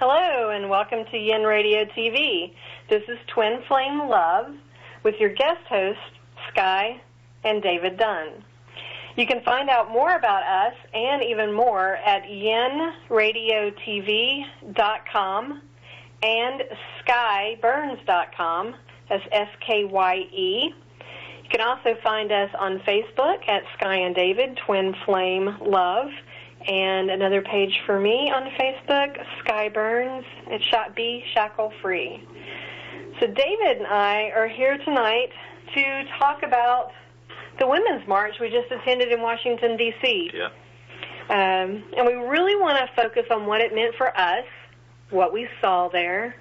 Hello, and welcome to Yin Radio TV. This is Twin Flame Love with your guest hosts, Skye and David Dunn. You can find out more about us and even more at yinradiotv.com and skyeburns.com. That's S-K-Y-E. You can also find us on Facebook at Skye and David, Twin Flame Love, and another page for me on Facebook, Skye Burns. It's Be Shackle Free. So David and I are here tonight to talk about the Women's March we just attended in Washington, D.C. Yeah. And we really want to focus on what it meant for us, what we saw there,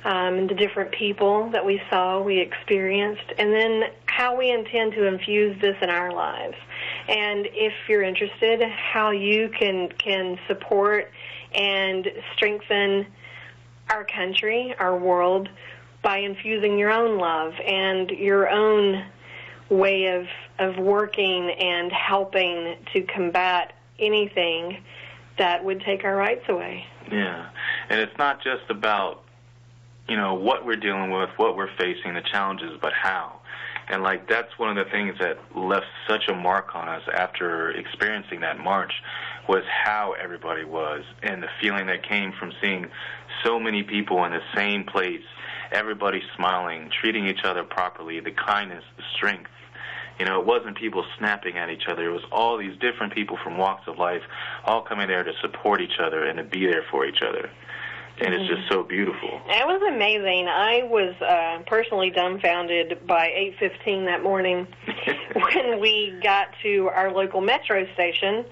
and the different people that we saw, we experienced, and then how we intend to infuse this in our lives. And if you're interested, how you can support and strengthen our country, our world, by infusing your own love and your own way of working and helping to combat anything that would take our rights away. Yeah, and it's not just about, what we're dealing with, what we're facing, the challenges, but how. And, that's one of the things that left such a mark on us after experiencing that march was how everybody was and the feeling that came from seeing so many people in the same place, everybody smiling, treating each other properly, the kindness, the strength. It wasn't people snapping at each other. It was all these different people from walks of life all coming there to support each other and to be there for each other. And it's just so beautiful. It was amazing. I was personally dumbfounded by 8:15 that morning when we got to our local metro station,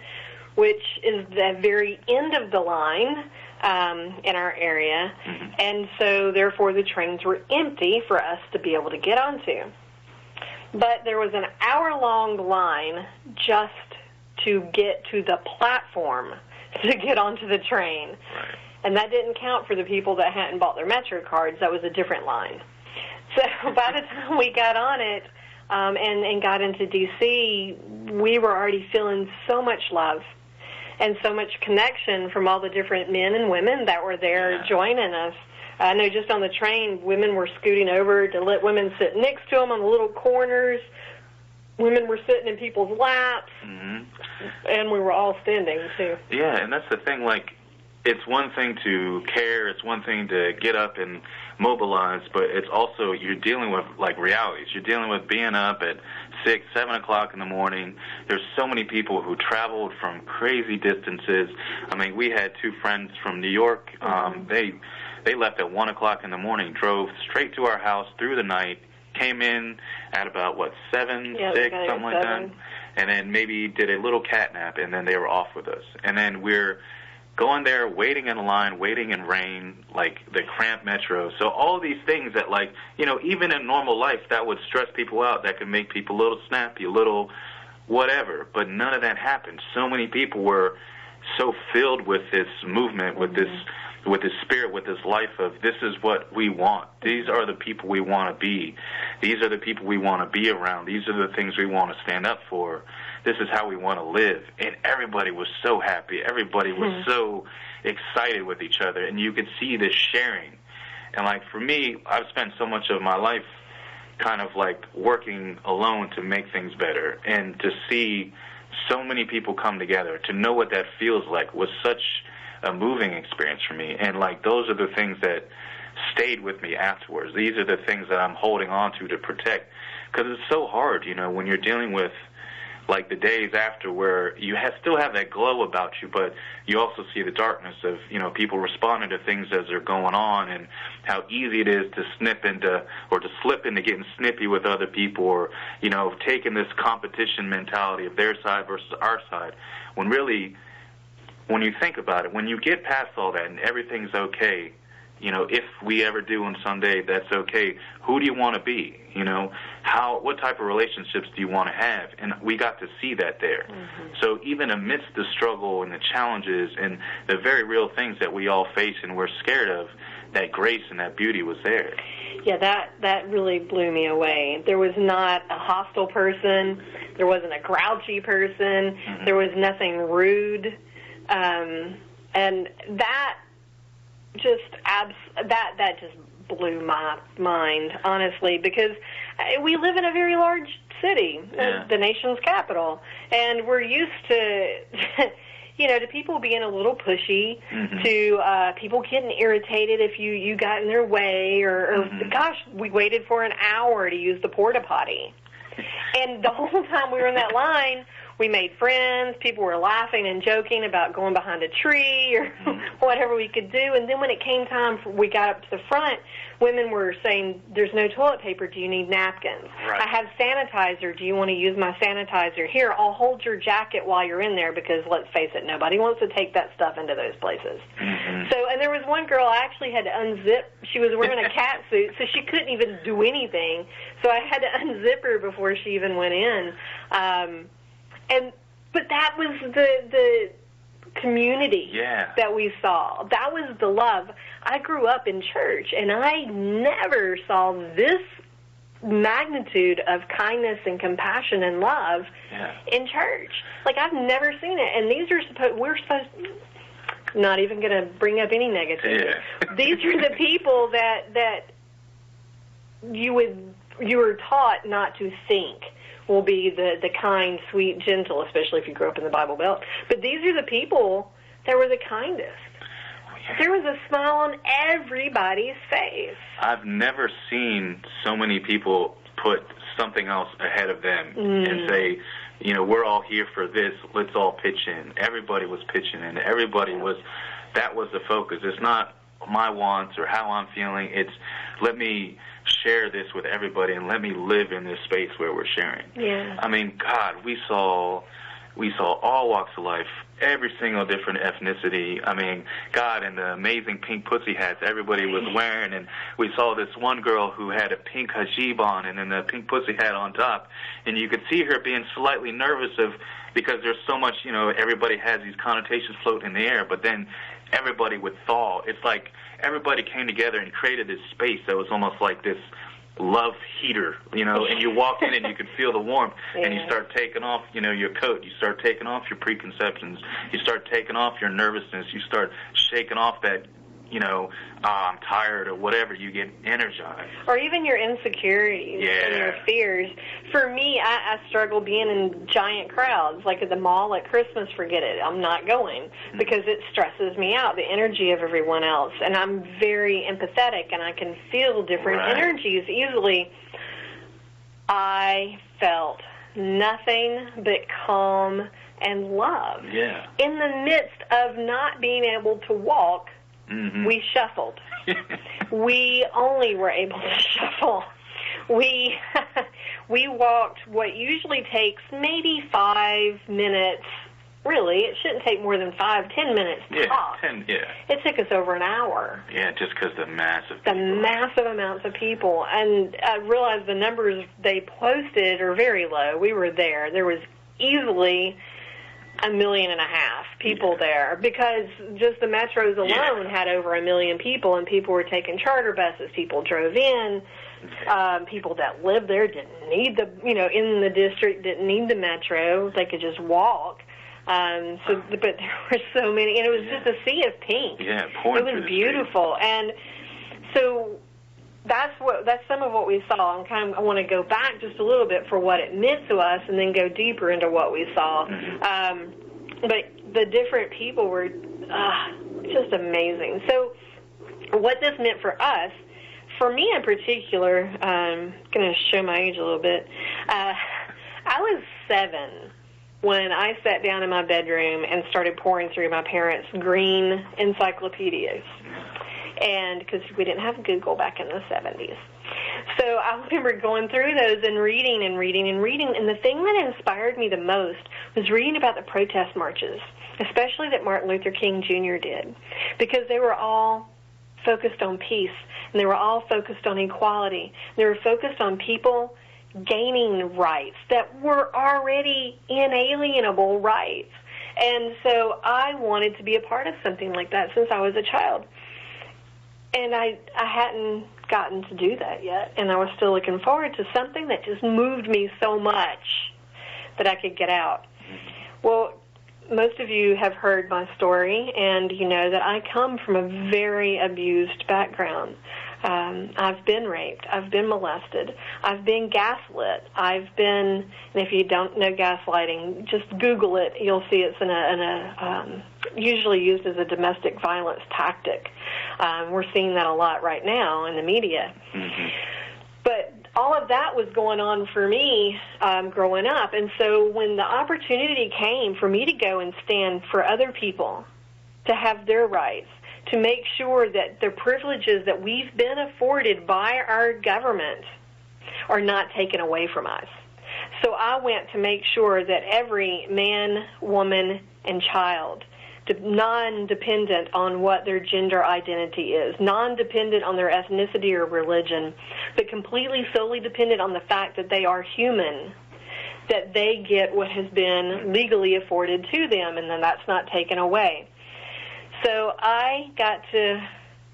which is the very end of the line in our area. Mm-hmm. And so, therefore, the trains were empty for us to be able to get onto. But there was an hour-long line just to get to the platform to get onto the train. Right. And that didn't count for the people that hadn't bought their Metro cards. That was a different line. So by the time we got on it and got into D.C., we were already feeling so much love and so much connection from all the different men and women that were there joining us. I know just on the train, women were scooting over to let women sit next to them on the little corners. Women were sitting in people's laps, and we were all standing, too. Yeah, and that's the thing, it's one thing to care, it's one thing to get up and mobilize, but it's also, you're dealing with, realities. You're dealing with being up at 6, 7 o'clock in the morning. There's so many people who traveled from crazy distances. I mean, we had two friends from New York. They left at 1 o'clock in the morning, drove straight to our house through the night, came in at about, 7, 6, something like that, and then maybe did a little cat nap, and then they were off with us. And then we're going there, waiting in a line, waiting in rain, the cramped metro. So all these things that, even in normal life, that would stress people out, that could make people a little snappy, a little whatever. But none of that happened. So many people were so filled with this movement, with this spirit, with this life of this is what we want. These are the people we want to be. These are the people we want to be around. These are the things we want to stand up for. This is how we want to live. And everybody was so happy. Everybody was so excited with each other. And you could see this sharing. And for me, I've spent so much of my life kind of working alone to make things better. And to see so many people come together, to know what that feels like was such a moving experience for me. And those are the things that stayed with me afterwards. These are the things that I'm holding on to protect. Because it's so hard, when you're dealing with the days after where you still have that glow about you, but you also see the darkness of, people responding to things as they're going on and how easy it is to slip into getting snippy with other people or, taking this competition mentality of their side versus our side. When really, when you think about it, when you get past all that and everything's okay, if we ever do on someday, that's okay. Who do you want to be? What type of relationships do you want to have? And we got to see that there. So even amidst the struggle and the challenges and the very real things that we all face and we're scared of, that grace and that beauty was there. Yeah, that really blew me away. There was not a hostile person. There wasn't a grouchy person. There was nothing rude. And that that just blew my mind, honestly, because we live in a very large city, the nation's capital, and we're used to, to people being a little pushy, to people getting irritated if you got in their way, or gosh, we waited for an hour to use the porta potty. And the whole time we were in that line, we made friends. People were laughing and joking about going behind a tree or whatever we could do. And then when it came time, we got up to the front, women were saying, there's no toilet paper. Do you need napkins? Right. I have sanitizer. Do you want to use my sanitizer? Here, I'll hold your jacket while you're in there because, let's face it, nobody wants to take that stuff into those places. So, and there was one girl I actually had to unzip. She was wearing a cat suit, so she couldn't even do anything. So I had to unzip her before she even went in. But that was the community that we saw. That was the love. I grew up in church, and I never saw this magnitude of kindness and compassion and love in church. Like, I've never seen it. And these are we're supposed, not even going to bring up any negativity. These are the people that you were taught not to think will be the kind, sweet, gentle, especially if you grew up in the Bible Belt. But these are the people that were the kindest. There was a smile on everybody's face. I've never seen so many people put something else ahead of them and say, we're all here for this, let's all pitch in. Everybody was pitching in. That was the focus. It's not my wants or how I'm feeling. It's let me share this with everybody and let me live in this space where we're sharing. Yeah. I mean, God, we saw all walks of life, every single different ethnicity. I mean, God, and the amazing pink pussy hats everybody was wearing, and we saw this one girl who had a pink hijab on and then the pink pussy hat on top, and you could see her being slightly nervous because there's so much, everybody has these connotations floating in the air, but then everybody would thaw. It's like everybody came together and created this space that was almost like this love heater, and you walk in and you can feel the warmth, and you start taking off, your coat, you start taking off your preconceptions, you start taking off your nervousness, you start shaking off that, I'm tired or whatever, you get energized. Or even your insecurities and your fears. For me, I struggle being in giant crowds, like at the mall at Christmas, forget it. I'm not going because it stresses me out, the energy of everyone else. And I'm very empathetic, and I can feel different energies easily. I felt nothing but calm and love. Yeah. In the midst of not being able to walk, we shuffled. We only were able to shuffle. We walked what usually takes maybe 5 minutes. Really, it shouldn't take more than 5-10 minutes to talk. It took us over an hour. Yeah, just because the massive amounts of people. And I realized the numbers they posted are very low. We were there. There was easily 1.5 million people there, because just the metros alone had over 1 million people, and people were taking charter buses. People drove in. People that lived there didn't need in the district didn't need the metro. They could just walk. But there were so many, and it was just a sea of pink. Yeah, it was beautiful, and so that's some of what we saw. I want to go back just a little bit for what it meant to us, and then go deeper into what we saw. But the different people were just amazing. So what this meant for us, for me in particular, I'm going to show my age a little bit. I was 7 when I sat down in my bedroom and started pouring through my parents' green encyclopedias. And because we didn't have Google back in the 70s. So I remember going through those and reading. And the thing that inspired me the most was reading about the protest marches, especially that Martin Luther King Jr. did, because they were all focused on peace, and they were all focused on equality. They were focused on people gaining rights that were already inalienable rights. And so I wanted to be a part of something like that since I was a child. And I hadn't gotten to do that yet, and I was still looking forward to something that just moved me so much that I could get out. Well, most of you have heard my story, and you know that I come from a very abused background. I've been raped. I've been molested. I've been gaslit. And if you don't know gaslighting, just Google it. You'll see it's usually used as a domestic violence tactic. We're seeing that a lot right now in the media. Mm-hmm. But all of that was going on for me growing up. And so when the opportunity came for me to go and stand for other people, to have their rights, to make sure that the privileges that we've been afforded by our government are not taken away from us. So I went to make sure that every man, woman, and child, non-dependent on what their gender identity is, non-dependent on their ethnicity or religion, but completely solely dependent on the fact that they are human, that they get what has been legally afforded to them, and then that's not taken away. So I got to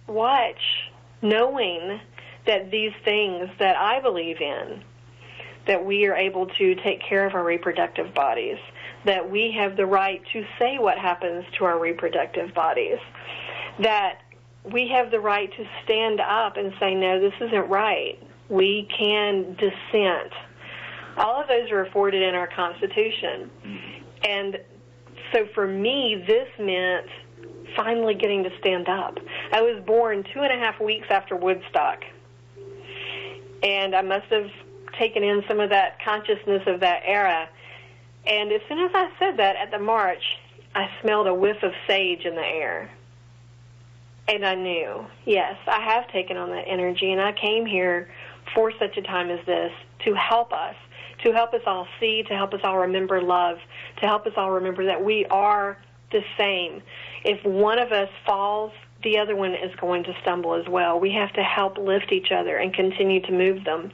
watch, knowing that these things that I believe in, that we are able to take care of our reproductive bodies, that we have the right to say what happens to our reproductive bodies, that we have the right to stand up and say, no, this isn't right. We can dissent. All of those are afforded in our Constitution. And so for me, this meant finally getting to stand up. I was born 2.5 weeks after Woodstock, and I must have taken in some of that consciousness of that era. And as soon as I said that at the march, I smelled a whiff of sage in the air. And I knew, yes, I have taken on that energy, and I came here for such a time as this to help us all see, to help us all remember love, to help us all remember that we are the same. If one of us falls, the other one is going to stumble as well. We have to help lift each other and continue to move them.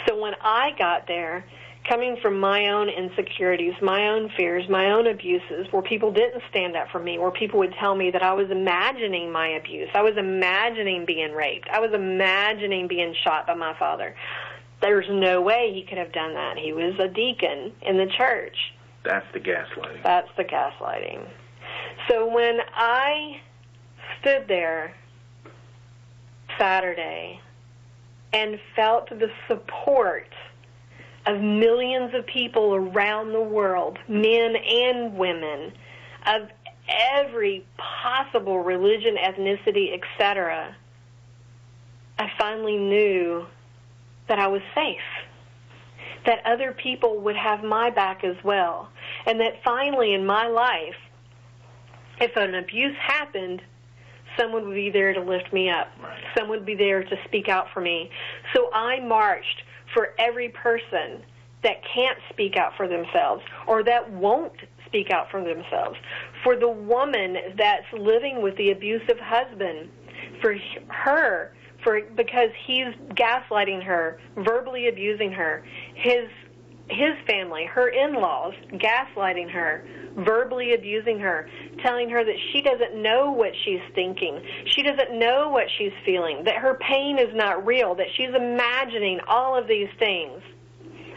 So when I got there, coming from my own insecurities, my own fears, my own abuses, where people didn't stand up for me, where people would tell me that I was imagining my abuse, I was imagining being raped, I was imagining being shot by my father. There's no way he could have done that. He was a deacon in the church. That's the gaslighting. That's the gaslighting. So when I stood there Saturday and felt the support of millions of people around the world, men and women, of every possible religion, ethnicity, etc., I finally knew that I was safe, that other people would have my back as well, and that finally in my life, if an abuse happened, someone would be there to lift me up. Right. Someone would be there to speak out for me. So I marched for every person that can't speak out for themselves or that won't speak out for themselves, for the woman that's living with the abusive husband, for her, because he's gaslighting her, verbally abusing her, his family, her in-laws, gaslighting her, verbally abusing her, telling her that she doesn't know what she's thinking, she doesn't know what she's feeling, that her pain is not real, that she's imagining all of these things.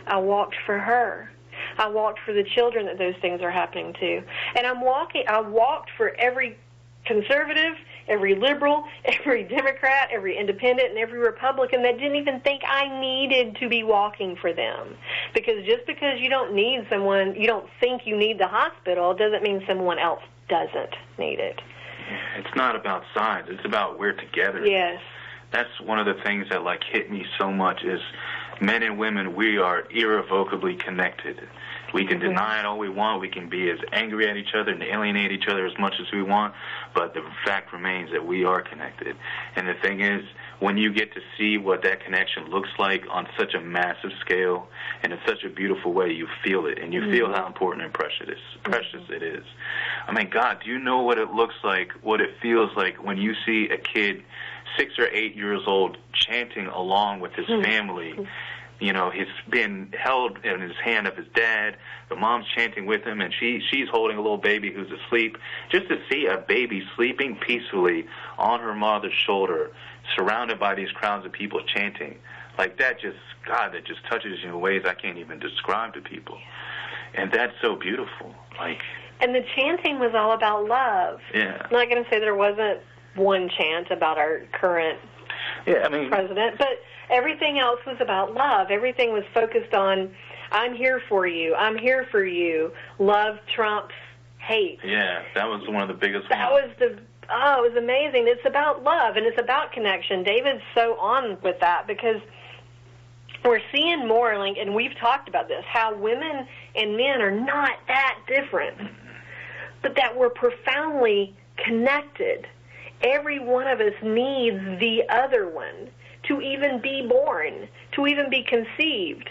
I walked for her. I walked for the children that those things are happening to. And I walked for every conservative, every liberal, every Democrat, every independent, and every Republican that didn't even think I needed to be walking for them. Because just because you don't need someone, you don't think you need the hospital, doesn't mean someone else doesn't need it. It's not about sides. It's about we're together. Yes. That's one of the things that, hit me so much is men and women, we are irrevocably connected. We can deny it all we want. We can be as angry at each other and alienate each other as much as we want, but the fact remains that we are connected. And the thing is, when you get to see what that connection looks like on such a massive scale and in such a beautiful way, you feel it, and you feel how important and precious it is. I mean, God, do you know what it looks like, what it feels like when you see a kid 6 or 8 years old chanting along with his family? You know, he's been held in his hand of his dad. The mom's chanting with him, and she's holding a little baby who's asleep. Just to see a baby sleeping peacefully on her mother's shoulder, surrounded by these crowds of people chanting, that just touches you in ways I can't even describe to people. And that's so beautiful. And the chanting was all about love. Yeah. I'm not going to say there wasn't one chant about our current president, but everything else was about love. Everything was focused on, I'm here for you, I'm here for you. Love trumps hate. Yeah, that was one of the biggest ones. It was amazing. It's about love, and it's about connection. David's so on with that because we're seeing more, and we've talked about this, how women and men are not that different, but that we're profoundly connected. Every one of us needs the other one to even be born, to even be conceived.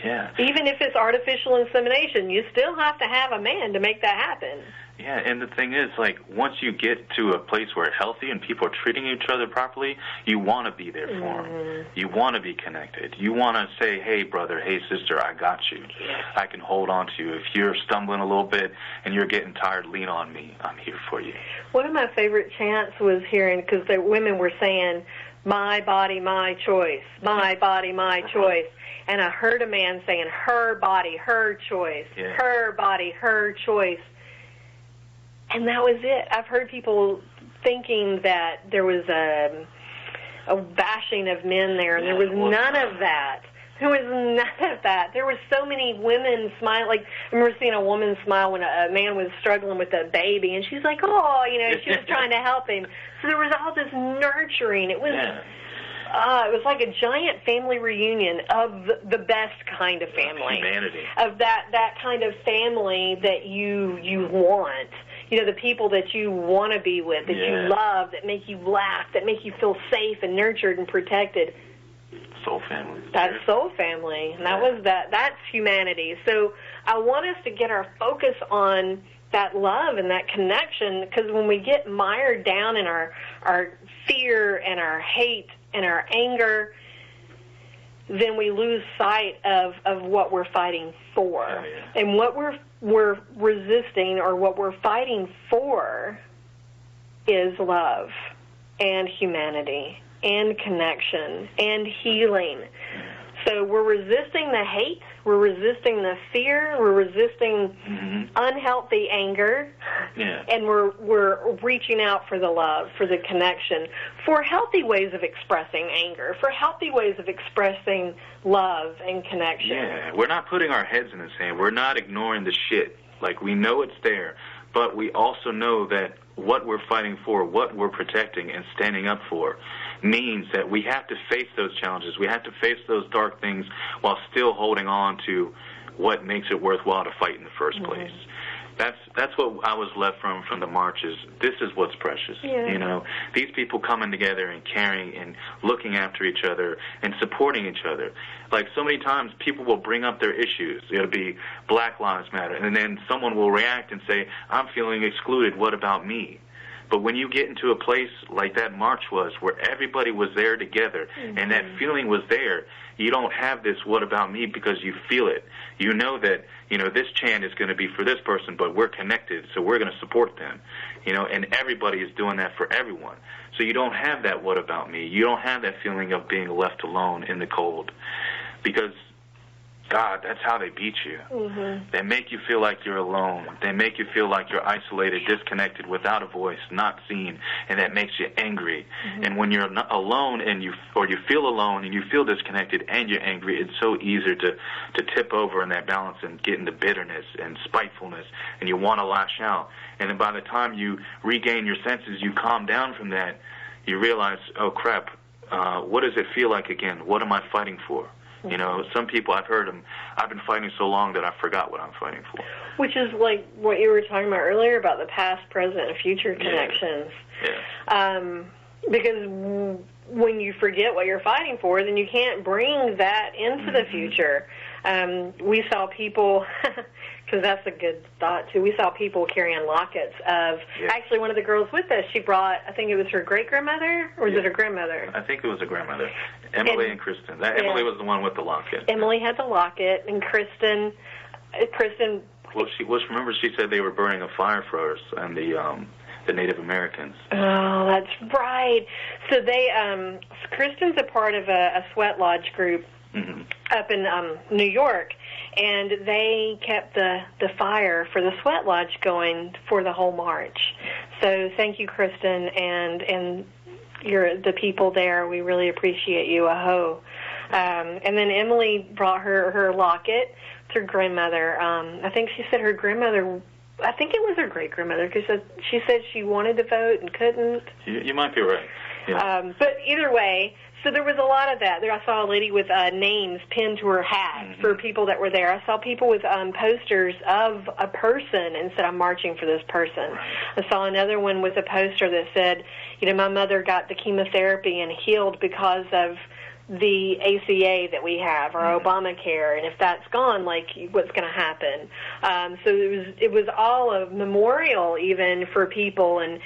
Yeah. Even if it's artificial insemination, you still have to have a man to make that happen. Yeah, and the thing is, like, once you get to a place where it's healthy and people are treating each other properly, you want to be there for them. You want to be connected. You want to say, hey, brother, hey, sister, I got you. I can hold on to you. If you're stumbling a little bit and you're getting tired, lean on me. I'm here for you. One of my favorite chants was hearing, because the women were saying, my body, my choice, my body, my choice. And I heard a man saying, her body, her choice, her body, her choice. And that was it. I've heard people thinking that there was a bashing of men there, and there was none of that. There was none of that. There were so many women smile. Like, I remember seeing a woman smile when a man was struggling with a baby, and she's like, oh, she was trying to help him. So there was all this nurturing. It was... it was like a giant family reunion of the best kind of family. Humanity. Of that kind of family that you want. The people that you want to be with, that you love, that make you laugh, that make you feel safe and nurtured and protected. Soul family. That's soul family. And that's humanity. So I want us to get our focus on that love and that connection, because when we get mired down in our fear and our hate and our anger, then we lose sight of what we're fighting for. And what we're resisting, or what we're fighting for, is love and humanity and connection and healing. So we're resisting the hate, we're resisting the fear, we're resisting unhealthy anger, and we're reaching out for the love, for the connection, for healthy ways of expressing anger, for healthy ways of expressing love and connection. Yeah, we're not putting our heads in the sand. We're not ignoring the shit. Like, we know it's there, but we also know that what we're fighting for, what we're protecting and standing up for, means that we have to face those challenges. We have to face those dark things while still holding on to what makes it worthwhile to fight in the first place. That's what I was left from the marches. This is what's precious. These people coming together and caring and looking after each other and supporting each other. Like, so many times people will bring up their issues. It'll be Black Lives Matter, and then someone will react and say, I'm feeling excluded, what about me? But when you get into a place like that march was, where everybody was there together and that feeling was there, you don't have this what about me, because you feel it. You know that, this chant is going to be for this person, but we're connected, so we're going to support them. And everybody is doing that for everyone. So you don't have that what about me. You don't have that feeling of being left alone in the cold, because God, that's how they beat you. They make you feel like you're alone. They make you feel like you're isolated, disconnected, without a voice, not seen, and that makes you angry. And when you're not alone and you feel alone and you feel disconnected and you're angry, it's so easy to tip over in that balance and get into bitterness and spitefulness, and you want to lash out. And then by the time you regain your senses, you calm down from that, you realize, oh crap, what does it feel like again? What am I fighting for? Some people, I've heard them, I've been fighting so long that I forgot what I'm fighting for. Which is like what you were talking about earlier about the past, present, and future connections. Because when you forget what you're fighting for, then you can't bring that into the future. We saw people, because that's a good thought, too, we saw people carrying lockets of, actually one of the girls with us, she brought, I think it was her great-grandmother, or was it her grandmother? I think it was her grandmother, Emily and Kristen. Emily was the one with the locket. Emily had the locket, and Kristen... Well, remember she said they were burning a fire for us and the Native Americans. Oh, that's right. So Kristen's a part of a sweat lodge group up in New York, and they kept the fire for the Sweat Lodge going for the whole march. So thank you, Kristen, and the people there. We really appreciate you. Aho. And then Emily brought her locket to her grandmother. I think she said her grandmother, I think it was her great-grandmother, because she said she wanted to vote and couldn't. You might be right. Yeah. But either way, so there was a lot of that. There I saw a lady with names pinned to her hat for people that were there. I saw people with posters of a person and said, I'm marching for this person. I saw another one with a poster that said, my mother got the chemotherapy and healed because of the ACA that we have, or Obamacare, and if that's gone, what's going to happen? So it was all a memorial even for people, and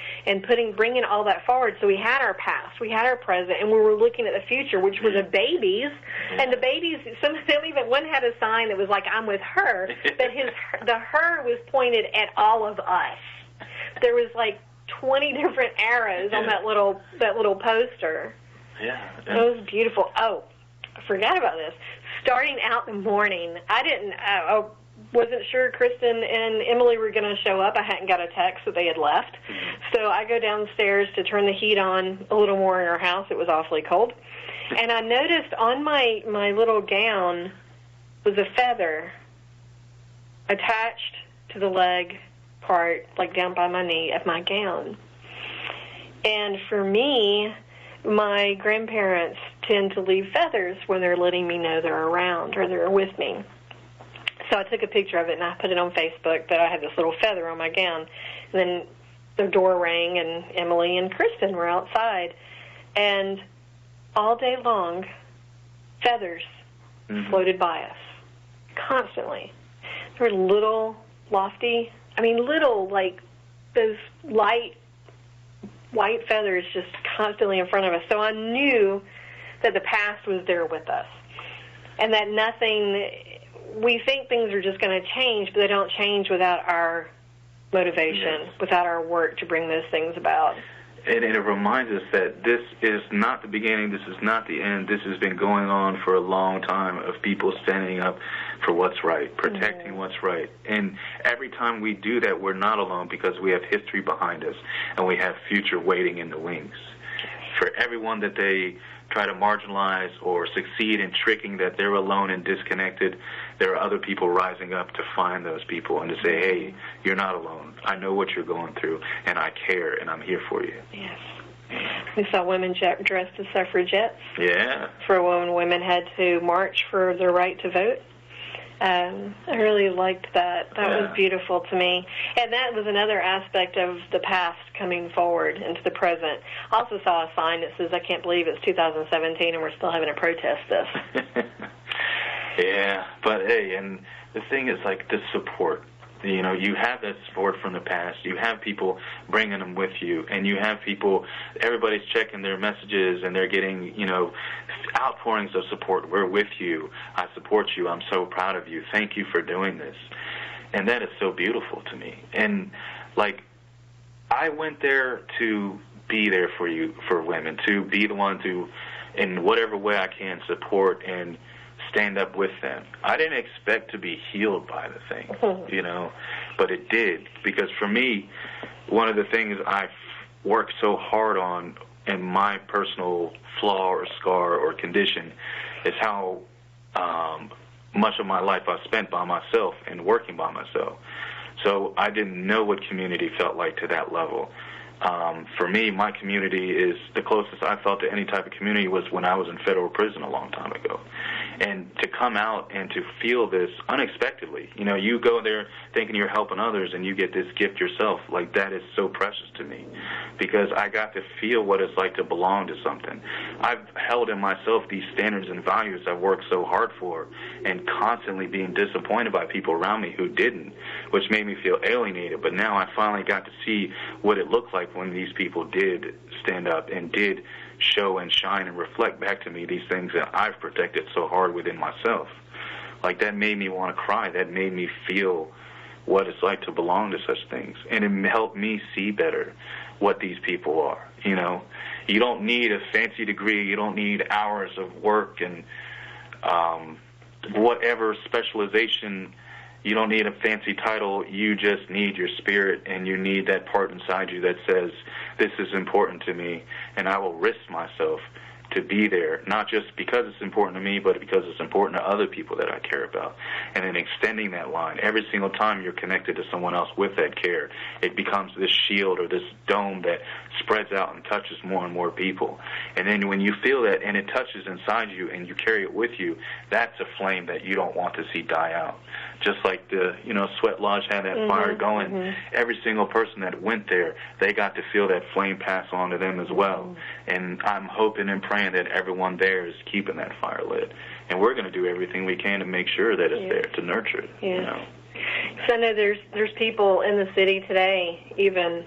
bringing all that forward. So we had our past, we had our present, and we were looking at the future, which was the babies. And the babies, some of them even, one had a sign that was like, I'm with her, but the her was pointed at all of us. There was 20 different arrows on that little poster. Yeah. It was beautiful. Oh, I forgot about this. Starting out in the morning, I wasn't sure Kristen and Emily were going to show up. I hadn't got a text that they had left. So I go downstairs to turn the heat on a little more in our house. It was awfully cold. And I noticed on my little gown was a feather attached to the leg part, down by my knee of my gown. And for me, my grandparents tend to leave feathers when they're letting me know they're around or they're with me. So I took a picture of it and I put it on Facebook that I had this little feather on my gown. And then the door rang and Emily and Kristen were outside. And all day long, feathers floated by us constantly. They were little, lofty, little, those light white feathers just constantly in front of us. So I knew that the past was there with us, and that we think things are just going to change, but they don't change without our motivation, without our work to bring those things about. And it reminds us that this is not the beginning, this is not the end. This has been going on for a long time, of people standing up for what's right, protecting what's right. And every time we do that, we're not alone, because we have history behind us and we have future waiting in the wings. For everyone that they try to marginalize or succeed in tricking that they're alone and disconnected, there are other people rising up to find those people and to say, hey, you're not alone. I know what you're going through, and I care, and I'm here for you. Yes. We saw women dressed as suffragettes. Yeah. For when women had to march for their right to vote. I really liked that. That was beautiful to me. And that was another aspect of the past coming forward into the present. I also saw a sign that says, I can't believe it's 2017 and we're still having to protest this. Yeah, but hey, and the thing is, the support. You have that support from the past. You have people bringing them with you, and you have people, everybody's checking their messages, and they're getting, outpourings of support. We're with you. I support you. I'm so proud of you. Thank you for doing this. And that is so beautiful to me. And, I went there to be there for you, for women, to be the one to, in whatever way I can, support and stand up with them. I didn't expect to be healed by the thing, but it did. Because for me, one of the things I've worked so hard on in my personal flaw or scar or condition is how much of my life I spent by myself and working by myself. So I didn't know what community felt like to that level. For me, my community is the closest I felt to any type of community was when I was in federal prison a long time ago. And to come out and to feel this unexpectedly, you go there thinking you're helping others and you get this gift yourself, that is so precious to me, because I got to feel what it's like to belong to something. I've held in myself these standards and values I've worked so hard for, and constantly being disappointed by people around me who didn't, which made me feel alienated. But now I finally got to see what it looked like when these people did stand up and did show and shine and reflect back to me these things that I've protected so hard within myself. That made me want to cry. That made me feel what it's like to belong to such things. And it helped me see better what these people are. You don't need a fancy degree. You don't need hours of work and whatever specialization. You don't need a fancy title. You just need your spirit, and you need that part inside you that says, this is important to me, and I will risk myself to be there, not just because it's important to me, but because it's important to other people that I care about. And then extending that line. Every single time you're connected to someone else with that care, it becomes this shield or this dome that spreads out and touches more and more people. And then when you feel that and it touches inside you and you carry it with you, that's a flame that you don't want to see die out. Just like the, Sweat Lodge had that fire going. Every single person that went there, they got to feel that flame pass on to them as well. And I'm hoping and praying that everyone there is keeping that fire lit. And we're going to do everything we can to make sure that it's there, to nurture it. So I know there's people in the city today, even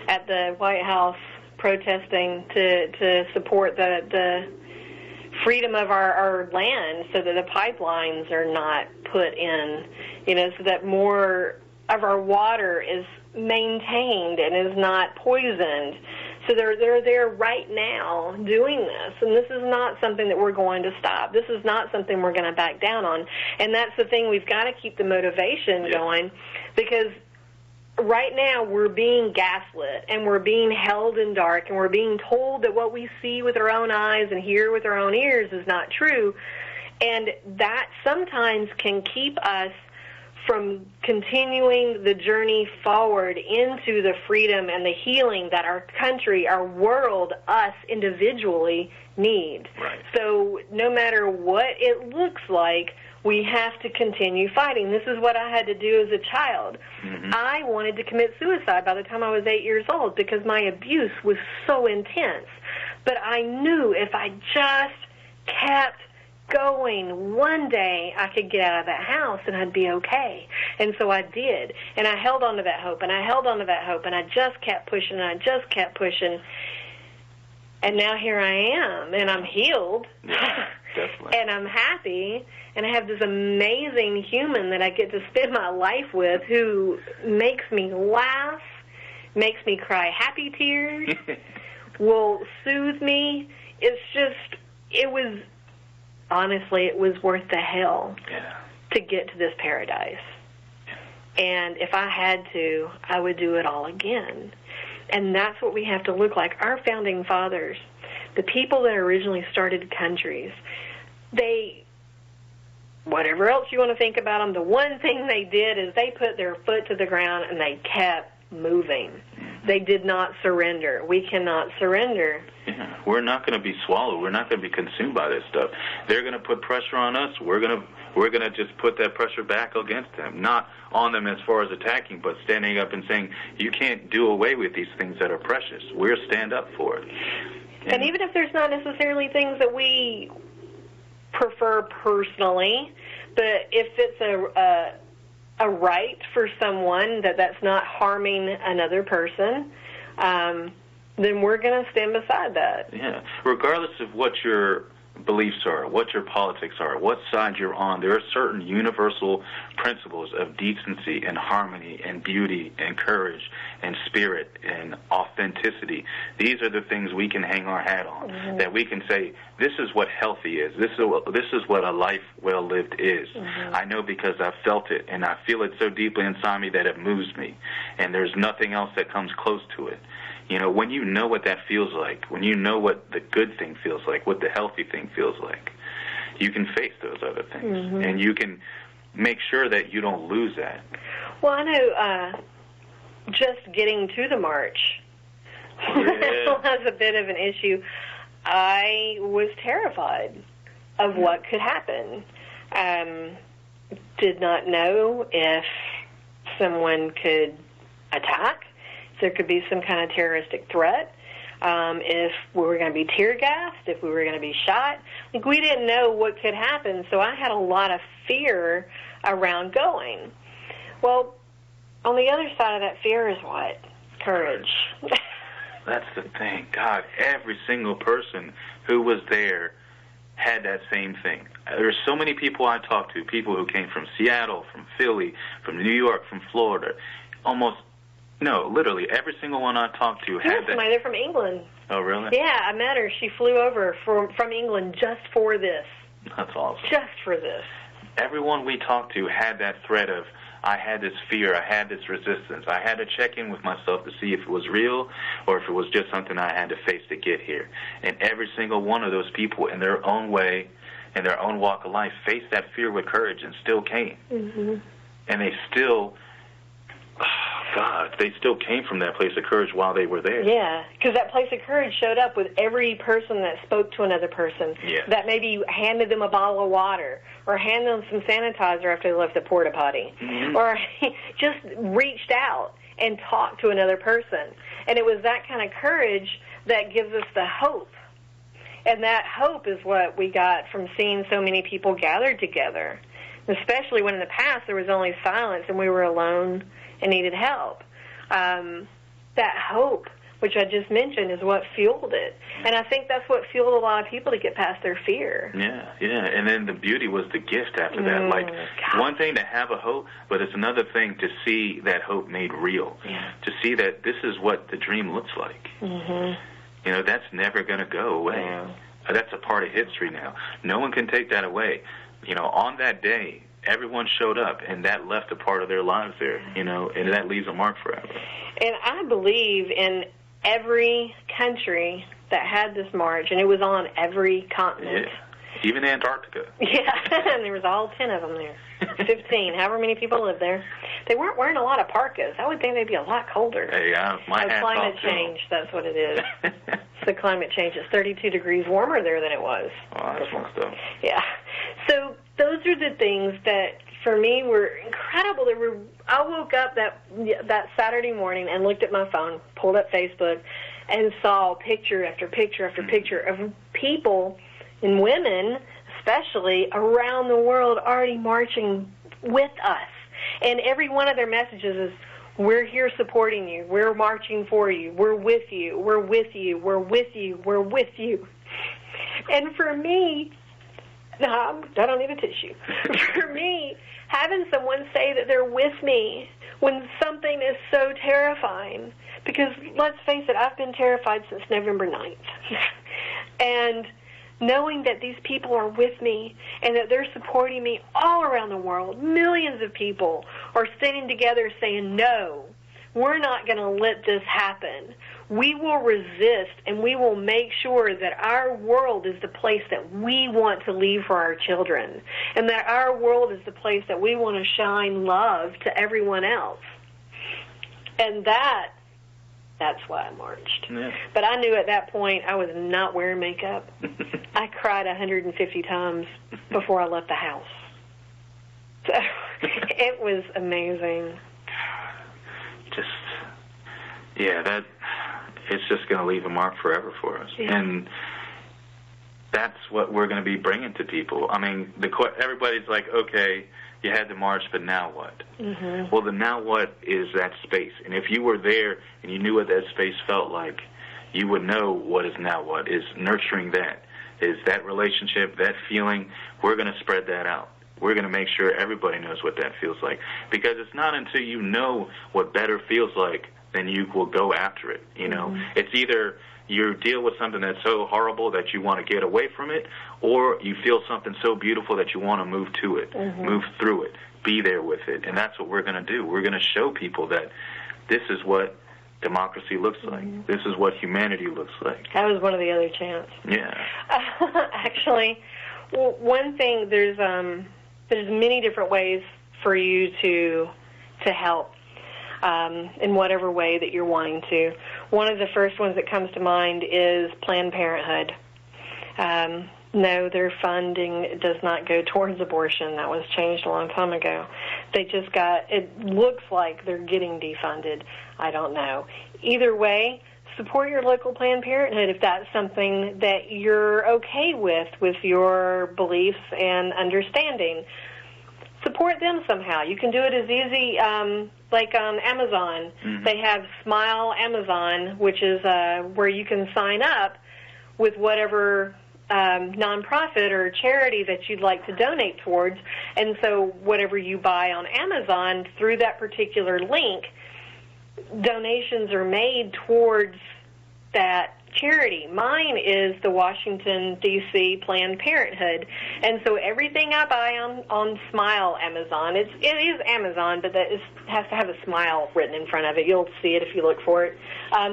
at the White House, protesting to support the freedom of our land, so that the pipelines are not put in, so that more of our water is maintained and is not poisoned. So they're there right now doing this, and this is not something that we're going to stop. This is not something we're going to back down on, and that's the thing. We've got to keep the motivation going, because right now we're being gaslit and we're being held in dark and we're being told that what we see with our own eyes and hear with our own ears is not true, and that sometimes can keep us from continuing the journey forward into the freedom and the healing that our country, our world, us individually need. Right. So no matter what it looks like, we have to continue fighting. This is what I had to do as a child. I wanted to commit suicide by the time I was 8 years old because my abuse was so intense. But I knew if I just kept going, one day I could get out of that house and I'd be okay. And so I did. And I held on to that hope, and I held on to that hope, and I just kept pushing, and I just kept pushing. And now here I am, and I'm healed. Yeah, definitely. And I'm happy, and I have this amazing human that I get to spend my life with who makes me laugh, makes me cry happy tears, will soothe me. Honestly, it was worth the hell to get to this paradise. And if I had to, I would do it all again. And that's what we have to look like. Our founding fathers, the people that originally started countries, whatever else you want to think about them, the one thing they did is they put their foot to the ground and they kept moving. They did not surrender. We cannot surrender. Yeah, we're not going to be swallowed. We're not going to be consumed by this stuff. They're going to put pressure on us. We're going to just put that pressure back against them, not on them as far as attacking, but standing up and saying, you can't do away with these things that are precious. We'll stand up for it. And even if there's not necessarily things that we prefer personally, but if it's a right for someone that's not harming another person, then we're going to stand beside that. Yeah. Regardless of what your beliefs are, what your politics are, what side you're on, there are certain universal principles of decency and harmony and beauty and courage and spirit and authenticity. These are the things we can hang our hat on, that we can say, this is what healthy is. This is what a life well lived is. I know because I've felt it, and I feel it so deeply inside me that it moves me, and there's nothing else that comes close to it. When you know what that feels like, when you know what the good thing feels like, what the healthy thing feels like, you can face those other things, and you can make sure that you don't lose that. Well, I know just getting to the march was a bit of an issue. I was terrified of what could happen. Did not know if someone could attack. There could be some kind of terroristic threat, if we were going to be tear gassed, if we were going to be shot. We didn't know what could happen, so I had a lot of fear around going. Well, on the other side of that fear is what? Courage. That's the thing. God, every single person who was there had that same thing. There's so many people I talked to, people who came from Seattle, from Philly, from New York, from Florida, literally every single one I talked to had that. Somebody there from England. Oh, really? Yeah, I met her. She flew over from England just for this. That's awesome. Just for this. everyone we talked to had that thread of, I had this fear, I had this resistance. I had to check in with myself to see if it was real or if it was just something I had to face to get here. And every single one of those people in their own way, in their own walk of life, faced that fear with courage and still came. Mm-hmm. And they still, they still came from that place of courage while they were there. Yeah, because that place of courage showed up with every person that spoke to another person. Yes. That maybe handed them a bottle of water or handed them some sanitizer after they left the porta potty, Mm-hmm. or just reached out and talked to another person. And it was that kind of courage that gives us the hope. And that hope is what we got from seeing so many people gathered together, especially when in the past there was only silence and we were alone and needed help. That hope, which I just mentioned, is what fueled it. And I think that's what fueled a lot of people to get past their fear. Yeah. And then the beauty was the gift after that. Like, God. one thing to have a hope, but it's another thing to see that hope made real. Yeah. To see that this is what the dream looks like. Mm-hmm. You know, that's never going to go away. Yeah. That's a part of history now. No one can take that away. You know, on that day, everyone showed up, and that left a part of their lives there, you know, and that leaves a mark forever. And I believe in every country that had this march, and it was on every continent. Yeah. Even Antarctica. Yeah, and there was all 10 of them there. 15, however many people lived there. They weren't wearing a lot of parkas. I would think they'd be a lot colder. Hey, my hat's climate off change, that's what it is. It's the climate change. It's 32 degrees warmer there than it was. Oh, that's fun stuff. Yeah. So those are the things that, for me, were incredible. I woke up that Saturday morning and looked at my phone, pulled up Facebook, and saw picture after picture after picture of people and women, especially, around the world already marching with us. And every one of their messages is, we're here supporting you. We're marching for you. We're with you. We're with you. We're with you. We're with you. And for me, no, I don't need a tissue. For me, having someone say that they're with me when something is so terrifying, because let's face it, I've been terrified since November 9th. And knowing that these people are with me and that they're supporting me all around the world, millions of people are standing together saying, no, we're not going to let this happen. We will resist, and we will make sure that our world is the place that we want to leave for our children, and that our world is the place that we want to shine love to everyone else. And that's why I marched. Yeah. But I knew at that point I was not wearing makeup. I cried 150 times before I left the house. So it was amazing. It's just going to leave a mark forever for us. Yeah. And that's what we're going to be bringing to people. I mean, everybody's like, okay, you had the march, but now what? Mm-hmm. Well, the now what is that space. And if you were there and you knew what that space felt like, you would know what is now what, is nurturing that, is that relationship, that feeling. We're going to spread that out. We're going to make sure everybody knows what that feels like. Because it's not until you know what better feels like then you will go after it. You know, It's either you deal with something that's so horrible that you want to get away from it, or you feel something so beautiful that you want to move to it, move through it, be there with it. And that's what we're going to do. We're going to show people that this is what democracy looks like. This is what humanity looks like. That was one of the other chants. Yeah. Actually, well, one thing, there's many different ways for you to help. In whatever way that you're wanting to. One of the first ones that comes to mind is Planned Parenthood. No, their funding does not go towards abortion. That was changed a long time ago. It looks like they're getting defunded. I don't know. Either way, support your local Planned Parenthood if that's something that you're okay with your beliefs and understanding. Support them somehow. You can do it as easy like on Amazon. They have Smile Amazon, which is where you can sign up with whatever nonprofit or charity that you'd like to donate towards. And so whatever you buy on Amazon, through that particular link, donations are made towards that charity. Mine is the Washington, D.C. Planned Parenthood. And so everything I buy on Smile Amazon, it is Amazon, but has to have a smile written in front of it. You'll see it if you look for it.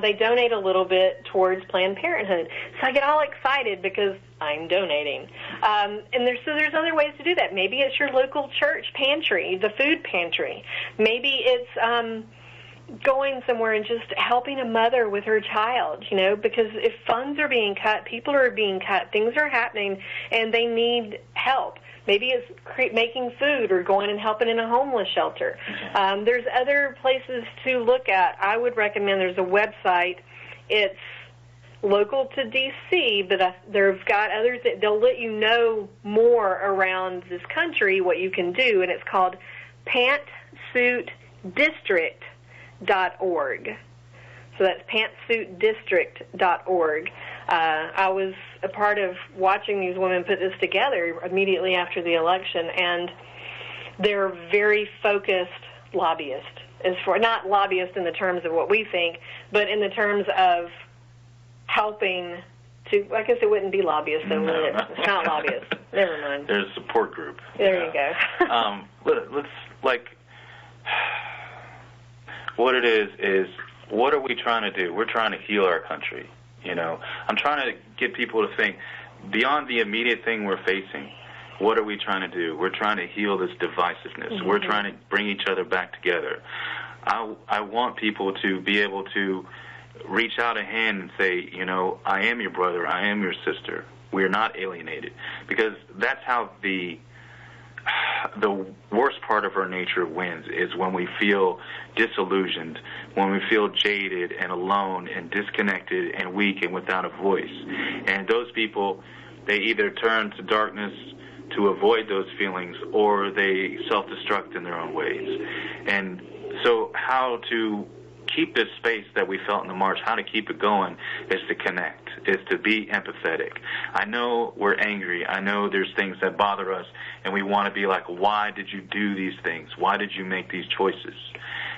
They donate a little bit towards Planned Parenthood. So I get all excited because I'm donating. And there's other ways to do that. Maybe it's your local church pantry, the food pantry. Maybe it's going somewhere and just helping a mother with her child, because if funds are being cut, people are being cut, things are happening, and they need help. Maybe it's making food or going and helping in a homeless shelter. There's other places to look at. I would recommend there's a website. It's local to D.C., but they've got others that they'll let you know more around this country, what you can do, and it's called pantsuitdistrict.org. So that's pantsuitdistrict.org. I was a part of watching these women put this together immediately after the election, and they're very focused lobbyists. Not lobbyists in the terms of what we think, but in the terms of helping to, I guess it wouldn't be lobbyists, though, would it? It's not lobbyists. Never mind. There's a support group. There you go. What it is what are we trying to do? We're trying to heal our country. I'm trying to get people to think beyond the immediate thing we're facing. What are we trying to do? We're trying to heal this divisiveness. Mm-hmm. We're trying to bring each other back together. I want people to be able to reach out a hand and say, I am your brother, I am your sister. We're not alienated. Because that's how the worst part of our nature wins, is when we feel disillusioned, when we feel jaded and alone and disconnected and weak and without a voice. And those people, they either turn to darkness to avoid those feelings, or they self-destruct in their own ways. And so how to keep this space that we felt in the march, how to keep it going, is to connect, is to be empathetic. I know we're angry. I know there's things that bother us, and we want to be like, why did you do these things? Why did you make these choices?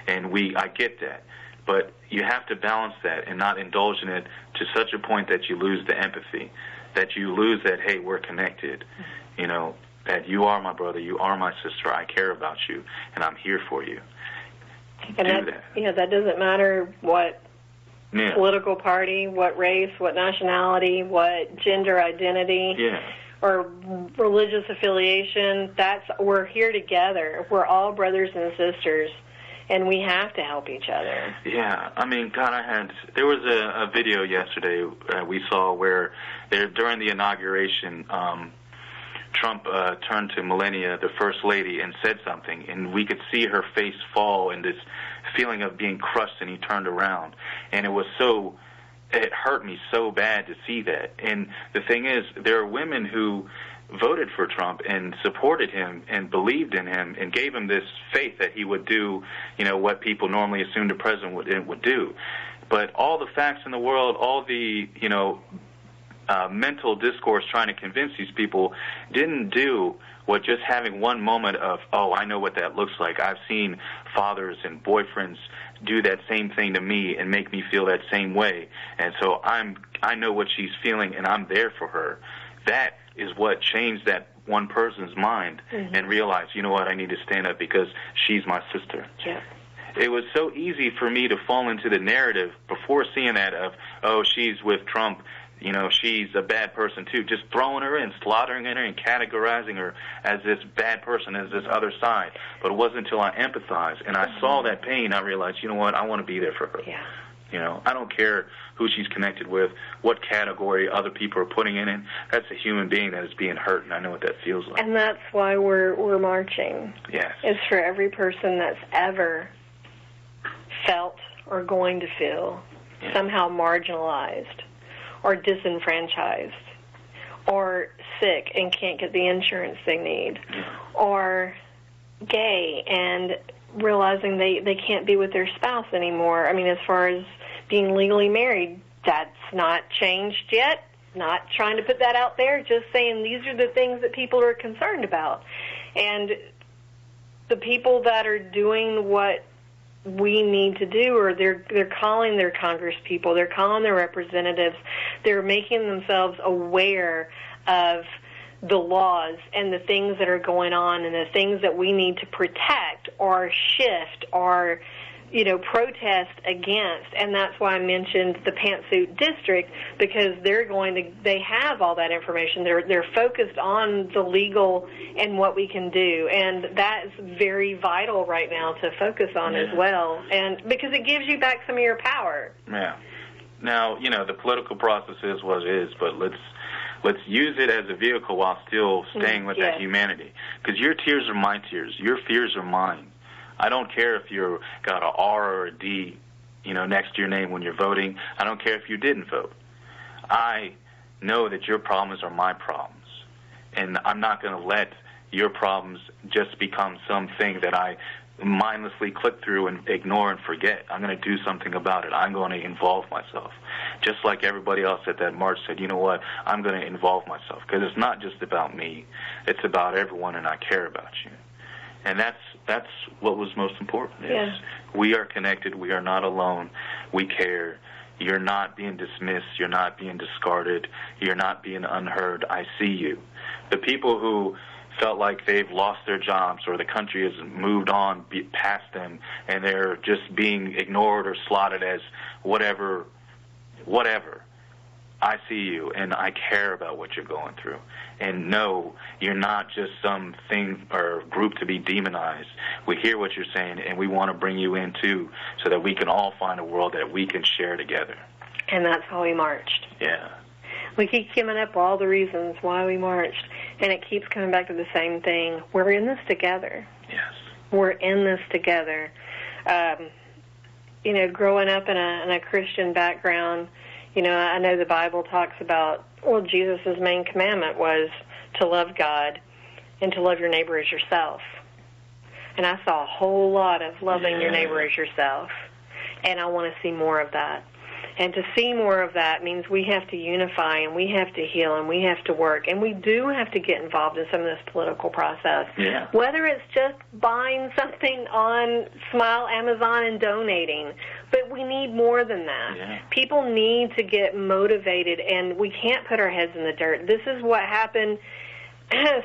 And I get that. But you have to balance that and not indulge in it to such a point that you lose the empathy, that you lose that, hey, we're connected, that you are my brother, you are my sister, I care about you, and I'm here for you. And that doesn't matter what political party, what race, what nationality, what gender identity, or religious affiliation. We're here together. We're all brothers and sisters, and we have to help each other. Yeah, I mean, God, there was a video yesterday we saw where during the inauguration, Trump turned to Melania, the First Lady, and said something, and we could see her face fall in this feeling of being crushed, and he turned around. And it hurt me so bad to see that. And the thing is, there are women who voted for Trump and supported him and believed in him and gave him this faith that he would do, what people normally assumed a president would do. But all the facts in the world, all the, mental discourse trying to convince these people didn't do what just having one moment of, oh, I know what that looks like. I've seen fathers and boyfriends do that same thing to me and make me feel that same way. And so I know what she's feeling, and I'm there for her. That is what changed that one person's mind, mm-hmm. and realized, you know what, I need to stand up because she's my sister. Yeah. It was so easy for me to fall into the narrative before seeing that of, oh, she's with Trump, she's a bad person too, just throwing her in, slaughtering her and categorizing her as this bad person, as this other side. But it wasn't until I empathized and I saw that pain, I realized, you know what, I want to be there for her. Yeah. I don't care who she's connected with, what category other people are putting in. That's a human being that is being hurt, and I know what that feels like. And that's why we're marching. Yes. It's for every person that's ever felt or going to feel somehow marginalized or disenfranchised or sick and can't get the insurance they need, or gay and realizing they can't be with their spouse anymore. I mean, as far as being legally married, that's not changed yet. Not trying to put that out there, just saying these are the things that people are concerned about. And the people that are doing what we need to do, or they're calling their congresspeople, they're calling their representatives, they're making themselves aware of the laws and the things that are going on and the things that we need to protect or shift or, protest against. And that's why I mentioned the Pantsuit District, because they have all that information. They're focused on the legal and what we can do. And that's very vital right now to focus on as well. And because it gives you back some of your power. Yeah. Now, the political process is what it is, but let's use it as a vehicle while still staying with that humanity. Because your tears are my tears. Your fears are mine. I don't care if you've got an R or a D, next to your name when you're voting. I don't care if you didn't vote. I know that your problems are my problems. And I'm not going to let your problems just become something that I mindlessly click through and ignore and forget. I'm going to do something about it. I'm going to involve myself. Just like everybody else at that march said, you know what, I'm going to involve myself. Because it's not just about me. It's about everyone, and I care about you. And that's what was most important. Is we are connected. We are not alone. We care. You're not being dismissed. You're not being discarded. You're not being unheard. I see you. The people who felt like they've lost their jobs or the country has moved on past them and they're just being ignored or slotted as whatever. I see you, and I care about what you're going through. And no, you're not just something or group to be demonized. We hear what you're saying, and we want to bring you in, too, so that we can all find a world that we can share together. And that's how we marched. Yeah. We keep coming up with all the reasons why we marched, and it keeps coming back to the same thing. We're in this together. Yes. We're in this together. Growing up in a Christian background, I know the Bible talks about, Jesus' main commandment was to love God and to love your neighbor as yourself. And I saw a whole lot of loving your neighbor as yourself. And I want to see more of that. And to see more of that means we have to unify and we have to heal and we have to work. And we do have to get involved in some of this political process. Yeah. Whether it's just buying something on Smile Amazon and donating. But we need more than that. Yeah. People need to get motivated, and we can't put our heads in the dirt. This is what happened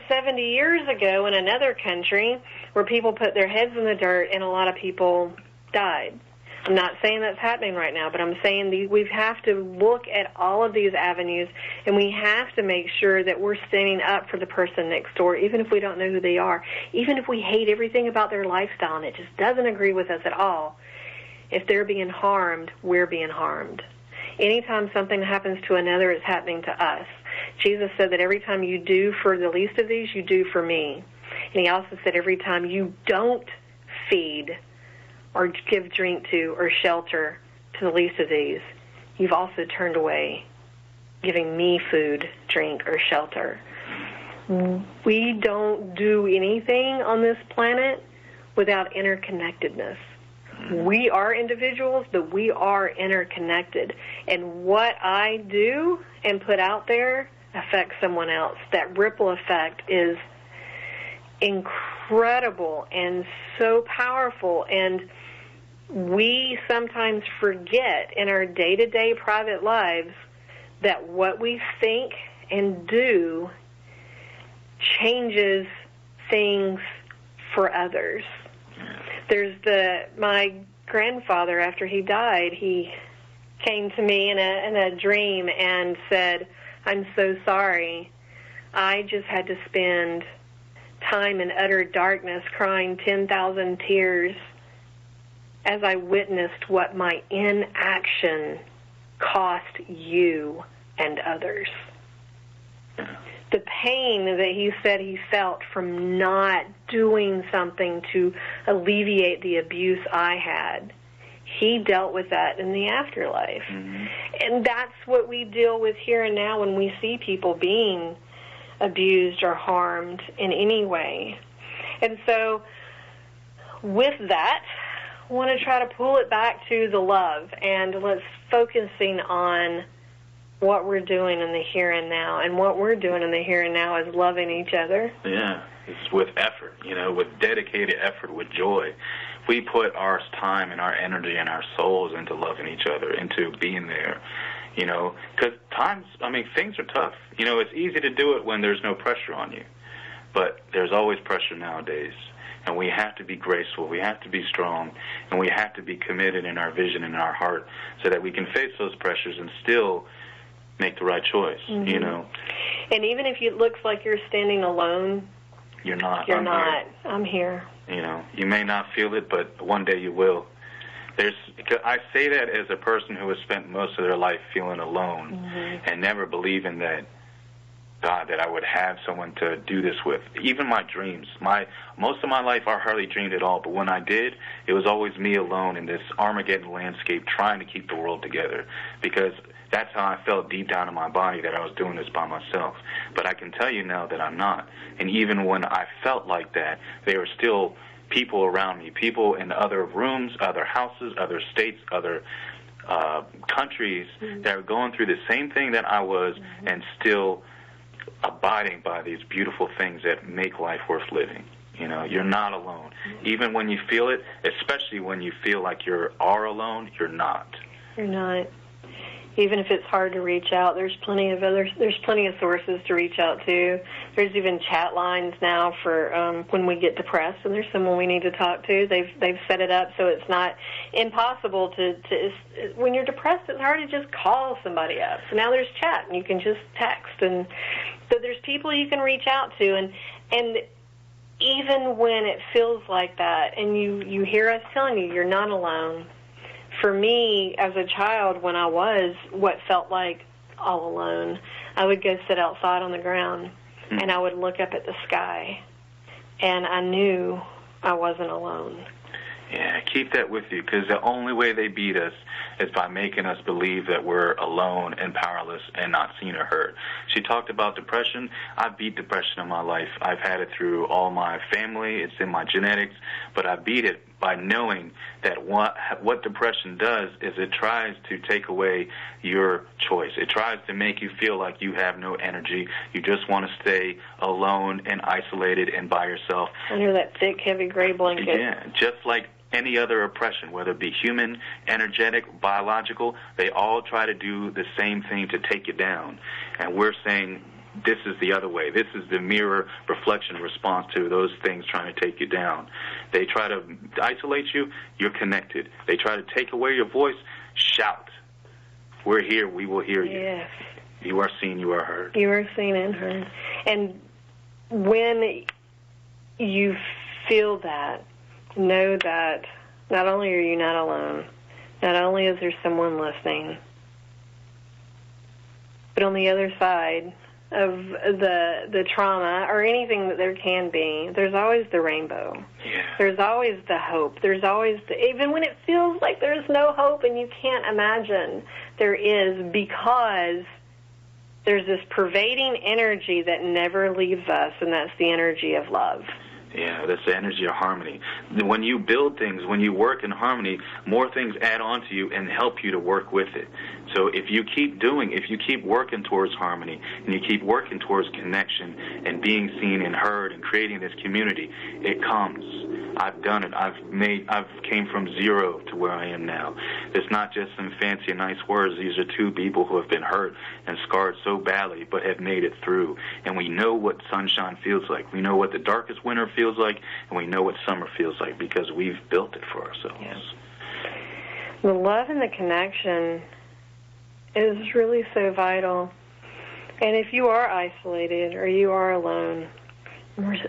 70 years ago in another country where people put their heads in the dirt and a lot of people died. I'm not saying that's happening right now, but I'm saying we have to look at all of these avenues, and we have to make sure that we're standing up for the person next door, even if we don't know who they are, even if we hate everything about their lifestyle and it just doesn't agree with us at all. If they're being harmed, we're being harmed. Anytime something happens to another, it's happening to us. Jesus said that every time you do for the least of these, you do for me. And he also said every time you don't feed or give drink to or shelter to the least of these, you've also turned away giving me food, drink, or shelter. We don't do anything on this planet without interconnectedness. We are individuals, but we are interconnected. And what I do and put out there affects someone else. That ripple effect is incredible and so powerful. And we sometimes forget in our day-to-day private lives that what we think and do changes things for others. There's my grandfather, after he died, he came to me in a dream and said, "I'm so sorry. I just had to spend time in utter darkness crying 10,000 tears as I witnessed what my inaction cost you and others." The pain that he said he felt from not doing something to alleviate the abuse I had, he dealt with that in the afterlife. Mm-hmm. And that's what we deal with here and now when we see people being abused or harmed in any way. And so with that, I want to try to pull it back to the love, and let's focusing on what we're doing in the here and now. And what we're doing in the here and now is loving each other. Yeah, it's with effort, with dedicated effort, with joy. we put our time and our energy and our souls into loving each other, into being there, you know, because things are tough. You know, it's easy to do it when there's no pressure on you, but there's always pressure nowadays. And we have to be graceful, we have to be strong, and we have to be committed in our vision and in our heart so that we can face those pressures and still make the right choice, you know. And even if it looks like you're standing alone, you're not. I'm here. You know, you may not feel it, but one day you will. I say that as a person who has spent most of their life feeling alone and never believing that, God, that I would have someone to do this with. Even my dreams. Most of my life I hardly dreamed at all, but when I did, it was always me alone in this Armageddon landscape trying to keep the world together, because that's how I felt deep down in my body, that I was doing this by myself. But I can tell you now that I'm not. And even when I felt like that, there were still people around me, people in other rooms, other houses, other states, other countries that were going through the same thing that I was and still abiding by these beautiful things that make life worth living. You know, you're not alone. Even when you feel it, especially when you feel like you are alone, you're not. You're not. Even if it's hard to reach out, there's plenty of sources to reach out to. There's even chat lines now for when we get depressed and there's someone we need to talk to. They've set it up so it's not impossible to when you're depressed, it's hard to just call somebody up. So now there's chat and you can just text, and so there's people you can reach out to, and even when it feels like that and you hear us telling you you're not alone. For me, as a child, when I was what felt like all alone, I would go sit outside on the ground, and I would look up at the sky, and I knew I wasn't alone. Yeah, keep that with you, because the only way they beat us is by making us believe that we're alone and powerless and not seen or heard. She talked about depression. I beat depression in my life. I've had it through all my family. It's in my genetics, but I beat it by knowing that what depression does is it tries to take away your choice. It tries to make you feel like you have no energy. You just want to stay alone and isolated and by yourself. Under that thick, heavy gray blanket. Yeah, just like any other oppression, whether it be human, energetic, biological, they all try to do the same thing to take you down. And we're saying this is the other way. This is the mirror reflection response to those things trying to take you down. They try to isolate you, you're connected. They try to take away your voice, shout. We're here, we will hear you. Yes. You are seen, you are heard. You are seen and heard. And when you feel that, know that not only are you not alone, not only is there someone listening, but on the other side of the trauma or anything that there can be, there's always the rainbow. Yeah. There's always the hope. There's always even when it feels like there's no hope and you can't imagine, there is, because there's this pervading energy that never leaves us, and that's the energy of love. Yeah, that's the energy of harmony. When you build things, when you work in harmony, more things add on to you and help you to work with it. So if you keep working towards harmony, and you keep working towards connection and being seen and heard and creating this community, it comes. I've done it. I've came from zero to where I am now. It's not just some fancy and nice words. These are two people who have been hurt and scarred so badly, but have made it through. And we know what sunshine feels like. We know what the darkest winter feels like, and we know what summer feels like because we've built it for ourselves. Yeah. The love and the connection is really so vital. And if you are isolated or you are alone,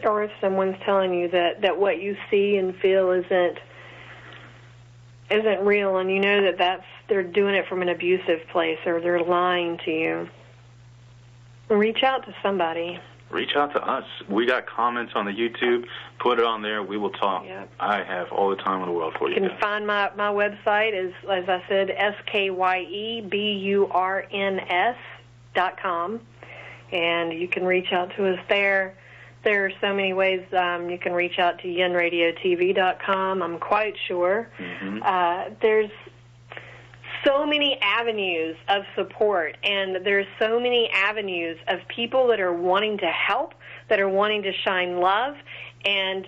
or if someone's telling you that what you see and feel isn't real, and you know that they're doing it from an abusive place or they're lying to you, reach out to somebody. Reach out to us. We got comments on the YouTube. Put it on there. We will talk. Yep. I have all the time in the world for you. You can find my website is, as I said, skyeburns.com, and you can reach out to us there. There are so many ways you can reach out to yenradiotv.com, I'm quite sure. Mm-hmm. There's so many avenues of support, and there's so many avenues of people that are wanting to help, that are wanting to shine love, and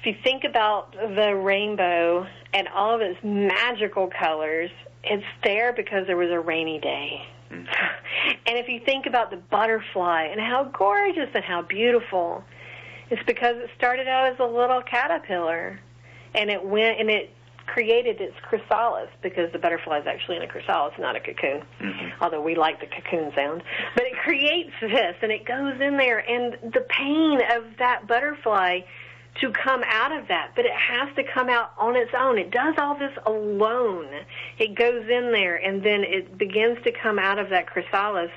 if you think about the rainbow and all of its magical colors, it's there because there was a rainy day. Mm-hmm. And if you think about the butterfly and how gorgeous and how beautiful, it's because it started out as a little caterpillar, and it created its chrysalis, because the butterfly is actually in a chrysalis, not a cocoon, although we like the cocoon sound. But it creates this, and it goes in there, and the pain of that butterfly to come out of that, but it has to come out on its own. It does all this alone. It goes in there, and then it begins to come out of that chrysalis,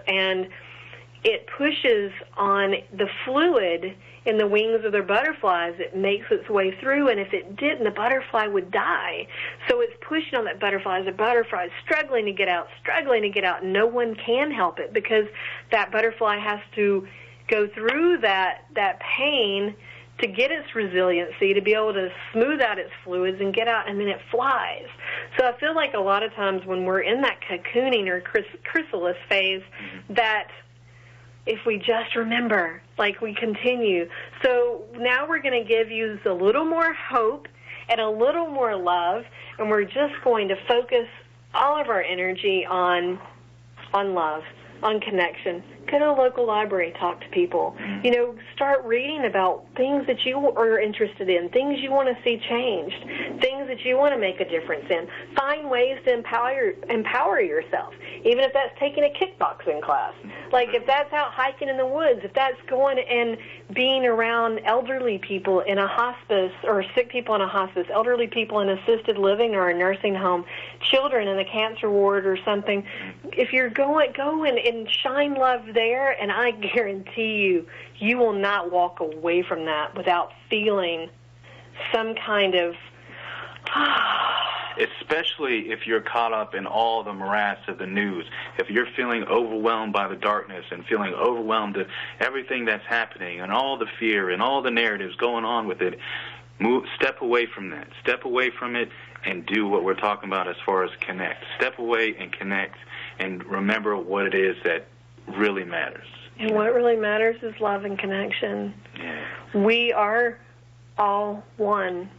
and it pushes on the fluid in the wings of their butterflies. It makes its way through, and if it didn't, the butterfly would die. So it's pushing on that butterfly. The butterfly is struggling to get out, and no one can help it, because that butterfly has to go through that pain to get its resiliency, to be able to smooth out its fluids and get out, and then it flies. So I feel like a lot of times when we're in that cocooning or chrysalis phase, that if we just remember, like we continue. So now we're going to give you a little more hope and a little more love, and we're just going to focus all of our energy on love, on connection. Go to a local library, talk to people. You know, start reading about things that you are interested in, things you want to see changed, things that you want to make a difference in. Find ways to empower yourself, even if that's taking a kickboxing class. Like if that's out hiking in the woods, if that's going and being around elderly people in a hospice, or sick people in a hospice, elderly people in assisted living or a nursing home, children in a cancer ward or something. If you're go and shine love there, and I guarantee you will not walk away from that without feeling some kind of... Especially if you're caught up in all the morass of the news. If you're feeling overwhelmed by the darkness and feeling overwhelmed at everything that's happening and all the fear and all the narratives going on with it, step away from that. Step away from it and do what we're talking about as far as connect. Step away and connect and remember what it is that really matters. And what really matters is love and connection. Yeah. We are all one.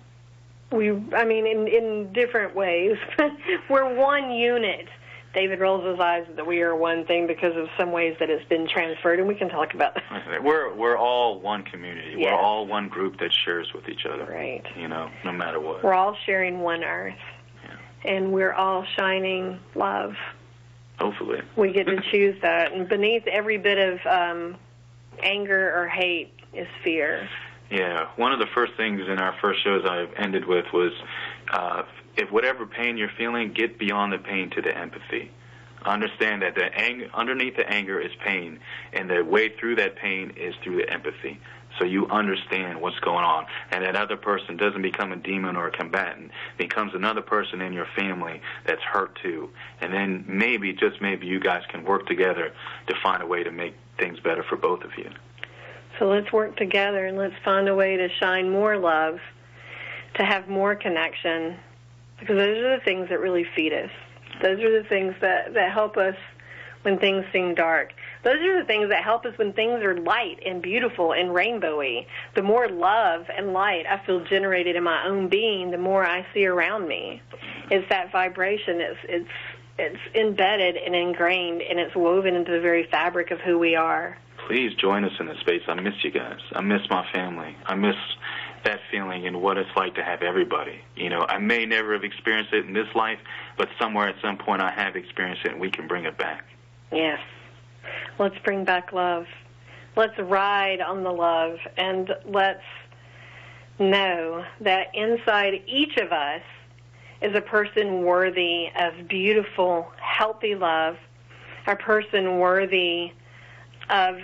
In different ways. We're one unit. David rolls his eyes that we are one thing because of some ways that it's been transferred, and we can talk about that. We're all one community. Yes. We're all one group that shares with each other. Right. You know, no matter what. We're all sharing one earth. Yeah. And we're all shining love. Hopefully. We get to choose that. And beneath every bit of anger or hate is fear. Yeah. One of the first things in our first shows I ended with was, if whatever pain you're feeling, get beyond the pain to the empathy. Understand that underneath the anger is pain, and the way through that pain is through the empathy. So you understand what's going on, and that other person doesn't become a demon or a combatant, becomes another person in your family that's hurt too. And then maybe, just maybe, you guys can work together to find a way to make things better for both of you. So let's work together, and let's find a way to shine more love, to have more connection, because those are the things that really feed us. Those are the things that help us when things seem dark. Those are the things that help us when things are light and beautiful and rainbowy. The more love and light I feel generated in my own being, the more I see around me. It's that vibration. It's embedded and ingrained, and it's woven into the very fabric of who we are. Please join us in this space. I miss you guys. I miss my family. I miss that feeling and what it's like to have everybody. You know, I may never have experienced it in this life, but somewhere at some point I have experienced it, and we can bring it back. Yes. Let's bring back love. Let's ride on the love, and let's know that inside each of us is a person worthy of beautiful, healthy love, a person worthy of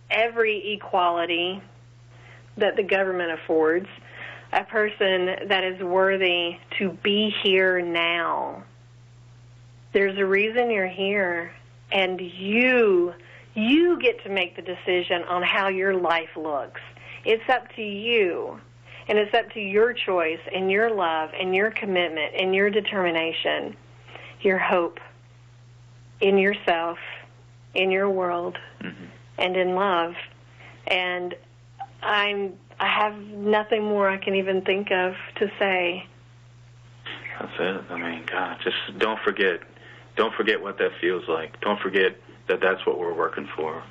every equality that the government affords, a person that is worthy to be here now. There's a reason you're here, and you get to make the decision on how your life looks. It's up to you, and it's up to your choice and your love and your commitment and your determination, your hope in yourself, in your world, and in love. And I'm I have nothing more I can even think of to say. That's it. I mean, God, just don't forget what that feels like. Don't forget that that's what we're working for.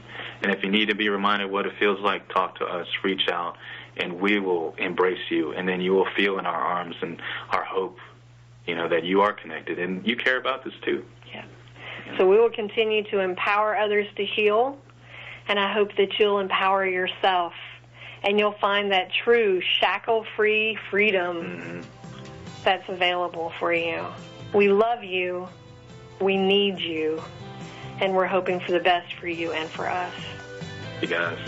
And if you need to be reminded what it feels like, talk to us, reach out, and we will embrace you. And then you will feel in our arms and our hope, that you are connected and you care about this too. Yeah. So we will continue to empower others to heal, and I hope that you'll empower yourself, and you'll find that true shackle-free freedom that's available for you. We love you. We need you. And we're hoping for the best for you and for us. You guys.